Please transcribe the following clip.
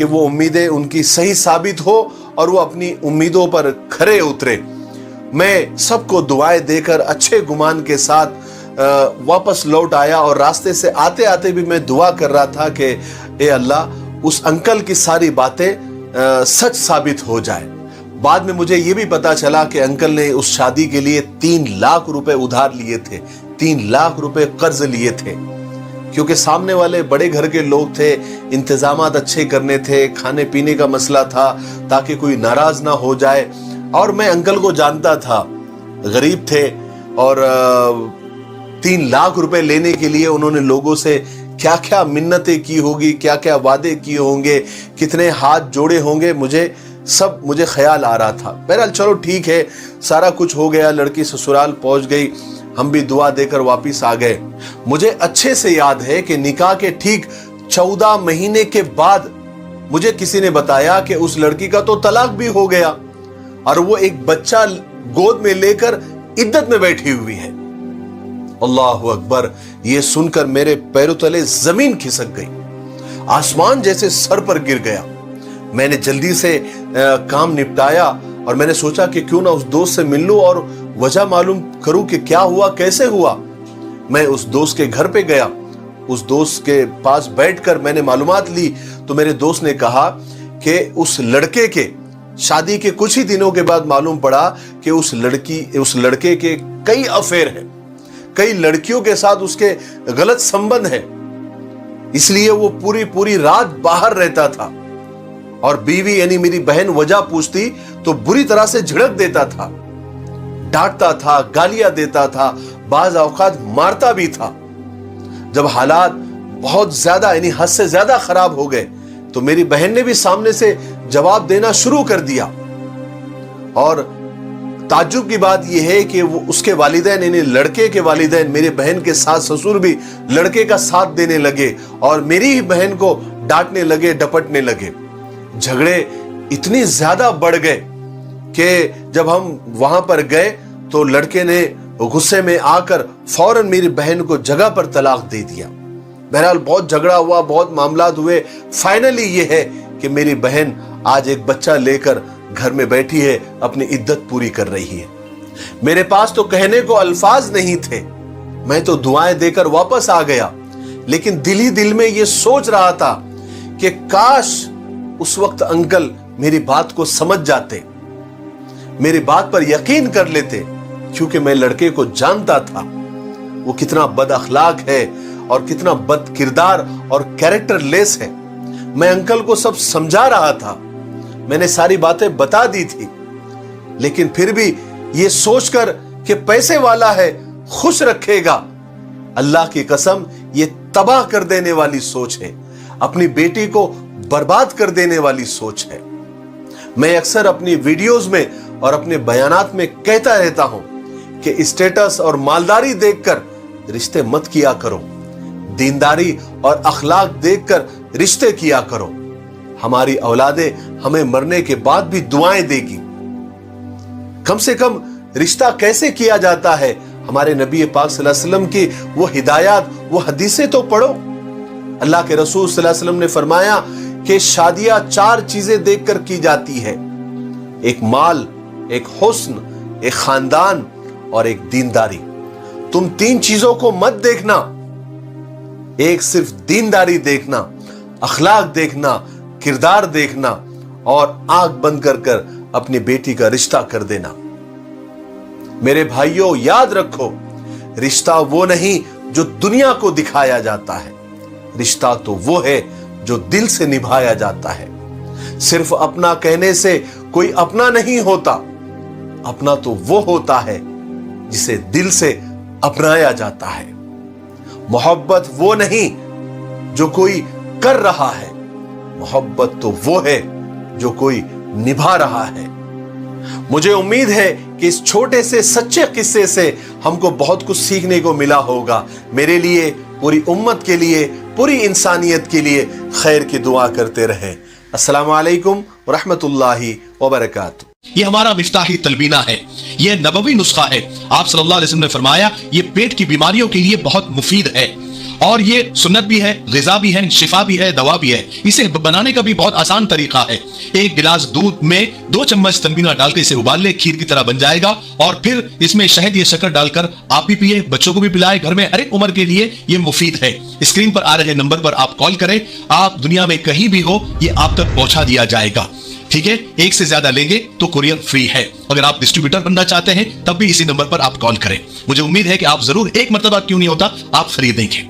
کہ وہ امیدیں ان کی صحیح ثابت ہو اور وہ اپنی امیدوں پر کھرے اترے۔ میں سب کو دعائیں دے کر اچھے گمان کے ساتھ واپس لوٹ آیا، اور راستے سے آتے آتے بھی میں دعا کر رہا تھا کہ اے اللہ اس انکل کی ساری باتیں سچ ثابت ہو جائے۔ بعد میں مجھے یہ بھی پتا چلا کہ انکل نے اس شادی کے لیے 3 لاکھ روپے ادھار لیے تھے، 3 لاکھ روپے قرض لیے تھے، کیونکہ سامنے والے بڑے گھر کے لوگ تھے، انتظامات اچھے کرنے تھے، کھانے پینے کا مسئلہ تھا تاکہ کوئی ناراض نہ ہو جائے۔ اور میں انکل کو جانتا تھا، غریب تھے، اور 3 لاکھ روپے لینے کے لیے انہوں نے لوگوں سے کیا کیا منتیں کی ہوگی، کیا کیا وعدے کیے ہوں گے، کتنے ہاتھ جوڑے ہوں گے، مجھے خیال آ رہا تھا۔ بہرحال چلو ٹھیک ہے، سارا کچھ ہو گیا، لڑکی سسرال پہنچ گئی، ہم بھی دعا دے کر واپس آ گئے۔ مجھے اچھے سے یاد ہے کہ نکاح کے ٹھیک 14 مہینے کے بعد مجھے کسی نے بتایا کہ اس لڑکی کا تو طلاق بھی ہو گیا اور وہ ایک بچہ گود میں لے کر عدت میں بیٹھی ہوئی ہے۔ اللہ اکبر! یہ سن کر میرے پیروں تلے زمین کھسک گئی، آسمان جیسے سر پر گر گیا۔ میں نے جلدی سے کام نپٹایا اور میں نے سوچا کہ کیوں نہ اس دوست سے مل لوں اور وجہ معلوم کروں کہ کیا ہوا، کیسے ہوا۔ میں اس دوست کے گھر پہ گیا، اس دوست کے پاس بیٹھ کر میں نے معلومات لی تو میرے دوست نے کہا کہ اس لڑکے کے شادی کے کچھ ہی دنوں کے بعد معلوم پڑا کہ اس لڑکے کے کئی افیئر ہیں، کئی لڑکیوں کے ساتھ اس کے غلط سمبند ہیں، اس لیے وہ پوری رات باہر رہتا تھا، اور بیوی یعنی میری بہن وجہ پوچھتی تو بری طرح سے جھڑک دیتا تھا، ڈانٹتا تھا، گالیاں دیتا تھا، بعض اوقات مارتا بھی تھا۔ جب حالات بہت زیادہ یعنی حد سے زیادہ خراب ہو گئے تو میری بہن نے بھی سامنے سے جواب دینا شروع کر دیا، اور تعجب کی بات یہ ہے کہ وہ اس کے والدین یعنی لڑکے کے والدین میرے بہن کے ساس سسر بھی لڑکے کا ساتھ دینے لگے اور میری ہی بہن کو ڈانٹنے لگے، ڈپٹنے لگے۔ جھگڑے اتنی زیادہ بڑھ گئے کہ جب ہم وہاں پر گئے تو لڑکے نے غصے میں آ کر فوراً میری بہن کو جگہ پر طلاق دے دیا۔ بہرحال بہت جھگڑا ہوا، بہت معاملات ہوئے، فائنلی یہ ہے کہ میری بہن آج ایک بچہ لے کر گھر میں بیٹھی ہے، اپنی عدت پوری کر رہی ہے۔ میرے پاس تو کہنے کو الفاظ نہیں تھے، میں تو دعائیں دے کر واپس آ گیا، لیکن دل ہی دل میں یہ سوچ رہا تھا کہ کاش اس وقت انکل میری بات کو سمجھ جاتے، میری بات پر یقین کر لیتے، کیونکہ میں لڑکے کو جانتا تھا وہ کتنا بد اخلاق ہے اور کتنا بد کردار اور کیریکٹر لیس ہے۔ میں انکل کو سب سمجھا رہا تھا، میں نے ساری باتیں بتا دی تھی، لیکن پھر بھی یہ سوچ کر کہ پیسے والا ہے، خوش رکھے گا، اللہ کی قسم یہ تباہ کر دینے والی سوچ ہے، اپنی بیٹی کو برباد کر دینے والی سوچ ہے۔ میں اکثر اپنی ویڈیوز میں اور اپنے بیانات میں کہتا رہتا ہوں کہ اسٹیٹس اور مالداری دیکھ کر رشتے مت کیا کرو، دینداری اور اخلاق دیکھ کر رشتے کیا کرو۔ ہماری اولادیں ہمیں مرنے کے بعد بھی دعائیں دے گی۔ کم سے کم رشتہ کیسے کیا جاتا ہے، ہمارے نبی پاک صلی اللہ علیہ وسلم کی وہ ہدایات، وہ حدیثیں تو پڑھو۔ اللہ کے رسول صلی اللہ علیہ وسلم نے فرمایا کہ شادیاں 4 چیزیں دیکھ کر کی جاتی ہے، ایک مال، ایک حسن، ایک خاندان اور ایک دینداری۔ تم 3 چیزوں کو مت دیکھنا، ایک صرف دینداری دیکھنا، اخلاق دیکھنا، کردار دیکھنا، اور آنکھ بند کر کر اپنی بیٹی کا رشتہ کر دینا۔ میرے بھائیوں یاد رکھو، رشتہ وہ نہیں جو دنیا کو دکھایا جاتا ہے، رشتہ تو وہ ہے جو دل سے نبھایا جاتا ہے۔ صرف اپنا کہنے سے کوئی اپنا نہیں ہوتا، اپنا تو وہ ہوتا ہے جسے دل سے اپنایا جاتا ہے۔ محبت وہ نہیں جو کوئی کر رہا ہے، محبت تو وہ ہے جو کوئی نبھا رہا ہے۔ مجھے امید ہے کہ اس چھوٹے سے سچے قصے سے ہم کو بہت کچھ سیکھنے کو ملا ہوگا۔ میرے لیے، پوری امت کے لیے، پوری انسانیت کے لیے خیر کی دعا کرتے رہیں۔ السلام علیکم ورحمۃ اللہ وبرکاتہ۔ یہ ہمارا مفتاحی تلبینہ ہے، یہ نبوی نسخہ ہے۔ آپ صلی اللہ علیہ وسلم نے فرمایا یہ پیٹ کی بیماریوں کے لیے بہت مفید ہے، اور یہ سنت بھی ہے, غذا بھی ہے, شفا بھی ہے, دوا بھی ہے. اسے بنانے کا بھی بہت آسان طریقہ ہے. ایک گلاس دودھ میں 2 چمچ تنبینا ڈال کے اسے ابال لے, کھیر کی طرح بن جائے گا, اور پھر اس میں شہد یا شکر ڈال کر آپ بھی پیے, بچوں کو بھی پلائے. گھر میں ہر ایک عمر کے لیے یہ مفید ہے. اسکرین پر آ رہے نمبر پر آپ کال کریں, آپ دنیا میں کہیں بھی ہو یہ آپ تک پہنچا دیا جائے گا. ٹھیک ہے, ایک سے زیادہ لیں گے تو کوریئر فری ہے. اگر آپ ڈسٹریبیوٹر بننا چاہتے ہیں تب بھی اسی نمبر پر آپ کال کریں. مجھے امید ہے کہ آپ ضرور ایک مرتبہ کیوں نہیں ہوتا آپ خریدیں گے.